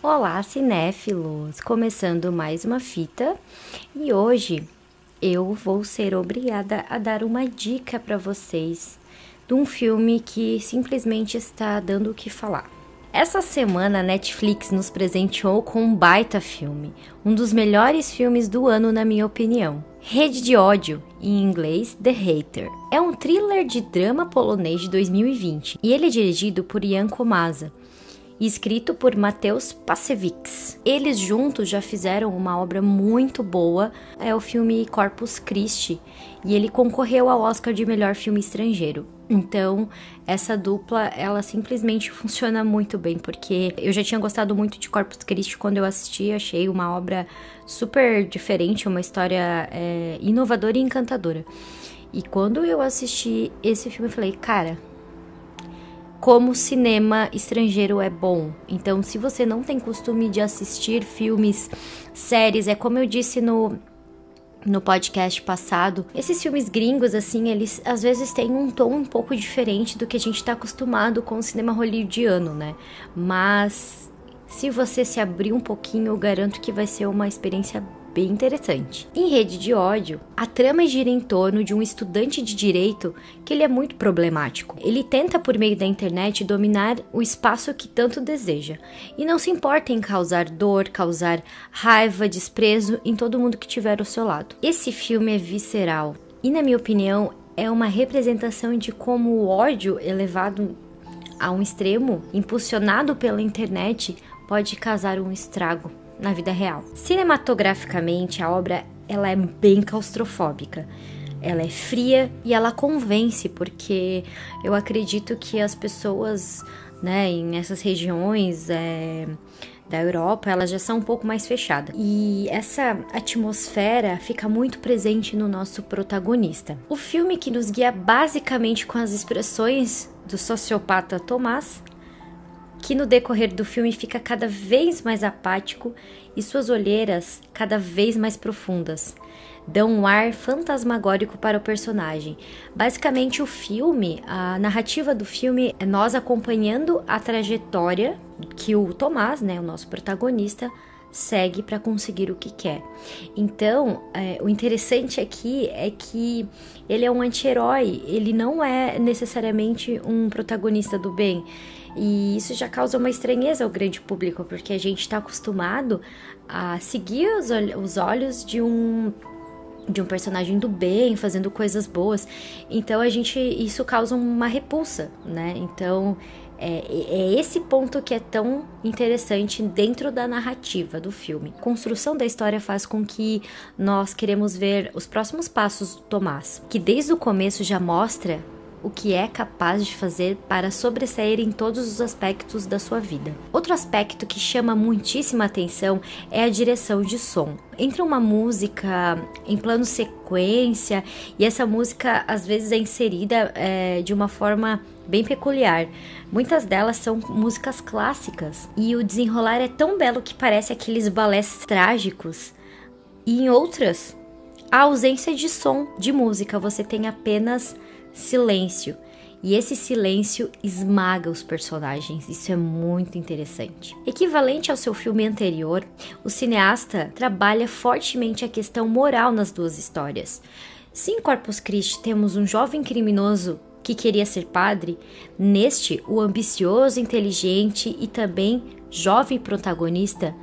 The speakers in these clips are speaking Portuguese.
Olá, cinéfilos! Começando mais uma fita e hoje eu vou ser obrigada a dar uma dica para vocês de um filme que simplesmente está dando o que falar. Essa semana a Netflix nos presenteou com um baita filme, um dos melhores filmes do ano na minha opinião. Rede de Ódio, em inglês The Hater. É um thriller de drama polonês de 2020 e ele é dirigido por Jan Komasa e escrito por Mateusz Pasewiczk. Eles juntos já fizeram uma obra muito boa, é o filme Corpus Christi, e ele concorreu ao Oscar de melhor filme estrangeiro. Então, essa dupla, ela simplesmente funciona muito bem, porque eu já tinha gostado muito de Corpus Christi quando eu assisti, achei uma obra super diferente, uma história inovadora e encantadora. E quando eu assisti esse filme, eu falei, cara, como o cinema estrangeiro é bom. Então, se você não tem costume de assistir filmes, séries, é como eu disse no podcast passado, esses filmes gringos, assim, eles às vezes têm um tom um pouco diferente do que a gente tá acostumado com o cinema hollywoodiano, né? Mas se você se abrir um pouquinho, eu garanto que vai ser uma experiência bem interessante. Em Rede de Ódio, a trama gira em torno de um estudante de direito que ele é muito problemático. Ele tenta, por meio da internet, dominar o espaço que tanto deseja e não se importa em causar dor, causar raiva, desprezo em todo mundo que tiver ao seu lado. Esse filme é visceral e, na minha opinião, é uma representação de como o ódio elevado a um extremo, impulsionado pela internet, pode causar um estrago na vida real. Cinematograficamente, a obra ela é bem claustrofóbica. Ela é fria e ela convence, porque eu acredito que as pessoas, né, em essas regiões da Europa, elas já são um pouco mais fechadas. E essa atmosfera fica muito presente no nosso protagonista. O filme que nos guia basicamente com as expressões do sociopata Tomás, que no decorrer do filme fica cada vez mais apático e suas olheiras cada vez mais profundas. Dão um ar fantasmagórico para o personagem. Basicamente o filme, a narrativa do filme é nós acompanhando a trajetória que o Tomás, né, o nosso protagonista, segue para conseguir o que quer. Então, o interessante aqui é que ele é um anti-herói, ele não é necessariamente um protagonista do bem. E isso já causa uma estranheza ao grande público, porque a gente está acostumado a seguir os olhos de um personagem do bem, fazendo coisas boas. Então isso causa uma repulsa, né? Então é esse ponto que é tão interessante dentro da narrativa do filme. A construção da história faz com que nós queremos ver os próximos passos do Tomás, que desde o começo já mostra o que é capaz de fazer para sobressair em todos os aspectos da sua vida. Outro aspecto que chama muitíssima atenção é a direção de som. Entra uma música em plano sequência e essa música às vezes é inserida de uma forma bem peculiar. Muitas delas são músicas clássicas e o desenrolar é tão belo que parece aqueles balés trágicos. E em outras, a ausência de som, de música, você tem apenas silêncio, e esse silêncio esmaga os personagens. Isso é muito interessante. Equivalente ao seu filme anterior, o cineasta trabalha fortemente a questão moral nas duas histórias. Se em Corpus Christi temos um jovem criminoso que queria ser padre, neste o ambicioso, inteligente e também jovem protagonista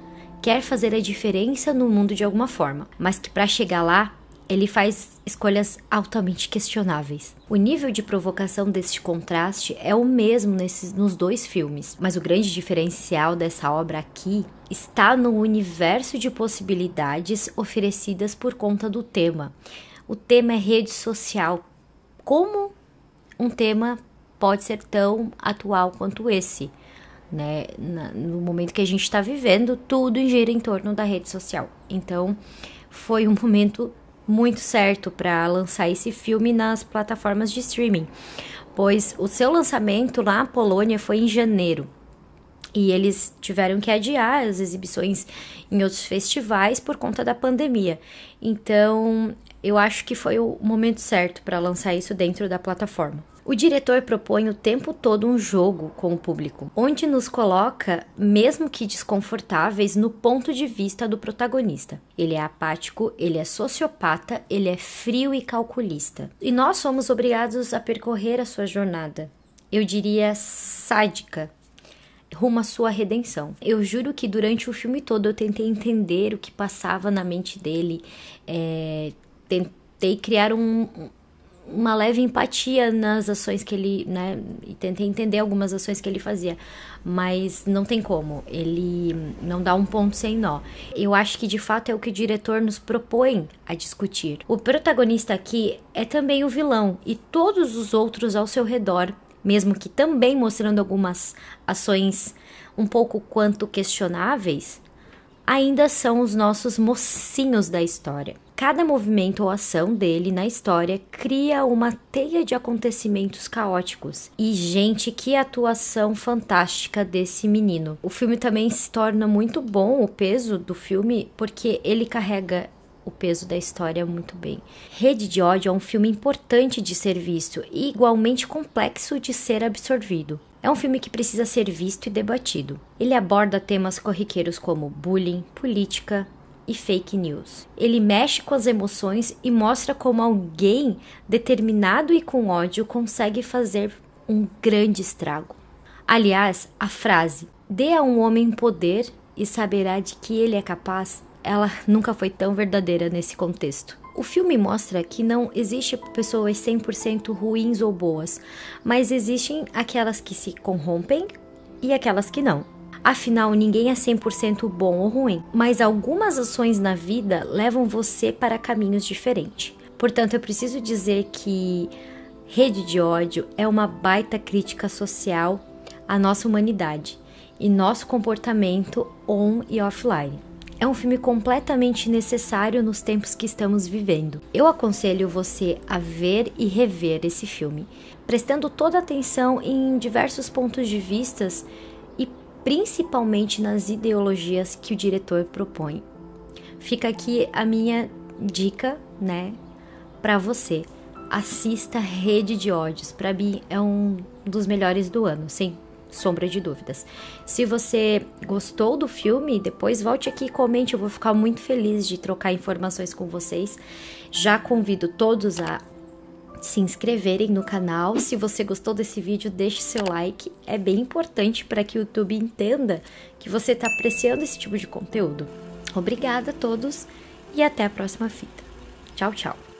quer fazer a diferença no mundo de alguma forma, mas que para chegar lá ele faz escolhas altamente questionáveis. O nível de provocação deste contraste é o mesmo nos dois filmes, mas o grande diferencial dessa obra aqui está no universo de possibilidades oferecidas por conta do tema. O tema é rede social. Como um tema pode ser tão atual quanto esse, né? No momento que a gente está vivendo, tudo gira em torno da rede social. Então, foi um momento muito certo para lançar esse filme nas plataformas de streaming, pois o seu lançamento lá na Polônia foi em janeiro e eles tiveram que adiar as exibições em outros festivais por conta da pandemia. Então eu acho que foi o momento certo para lançar isso dentro da plataforma. O diretor propõe o tempo todo um jogo com o público, onde nos coloca, mesmo que desconfortáveis, no ponto de vista do protagonista. Ele é apático, ele é sociopata, ele é frio e calculista. E nós somos obrigados a percorrer a sua jornada, eu diria sádica, rumo à sua redenção. Eu juro que durante o filme todo eu tentei entender o que passava na mente dele, tentei criar uma leve empatia nas ações que ele, né, e tentei entender algumas ações que ele fazia, mas não tem como, ele não dá um ponto sem nó. Eu acho que de fato é o que o diretor nos propõe a discutir. O protagonista aqui é também o vilão e todos os outros ao seu redor, mesmo que também mostrando algumas ações um pouco quanto questionáveis, ainda são os nossos mocinhos da história. Cada movimento ou ação dele na história cria uma teia de acontecimentos caóticos. E, gente, que atuação fantástica desse menino. O filme também se torna muito bom, o peso do filme, porque ele carrega o peso da história muito bem. Rede de Ódio é um filme importante de ser visto e igualmente complexo de ser absorvido. É um filme que precisa ser visto e debatido. Ele aborda temas corriqueiros como bullying, política e fake news. Ele mexe com as emoções e mostra como alguém determinado e com ódio consegue fazer um grande estrago. Aliás, a frase "dê a um homem poder e saberá de que ele é capaz", ela nunca foi tão verdadeira nesse contexto. O filme mostra que não existe pessoas 100% ruins ou boas, mas existem aquelas que se corrompem e aquelas que não. Afinal, ninguém é 100% bom ou ruim, mas algumas ações na vida levam você para caminhos diferentes. Portanto, eu preciso dizer que Rede de Ódio é uma baita crítica social à nossa humanidade e nosso comportamento on e offline. É um filme completamente necessário nos tempos que estamos vivendo. Eu aconselho você a ver e rever esse filme, prestando toda atenção em diversos pontos de vista e principalmente nas ideologias que o diretor propõe. Fica aqui a minha dica, né, para você. Assista Rede de Ódios. Para mim é um dos melhores do ano, sem sombra de dúvidas. Se você gostou do filme, depois volte aqui e comente, eu vou ficar muito feliz de trocar informações com vocês. Já convido todos a se inscreverem no canal. Se você gostou desse vídeo, deixe seu like, é bem importante para que o YouTube entenda que você está apreciando esse tipo de conteúdo. Obrigada a todos e até a próxima fita. Tchau, tchau!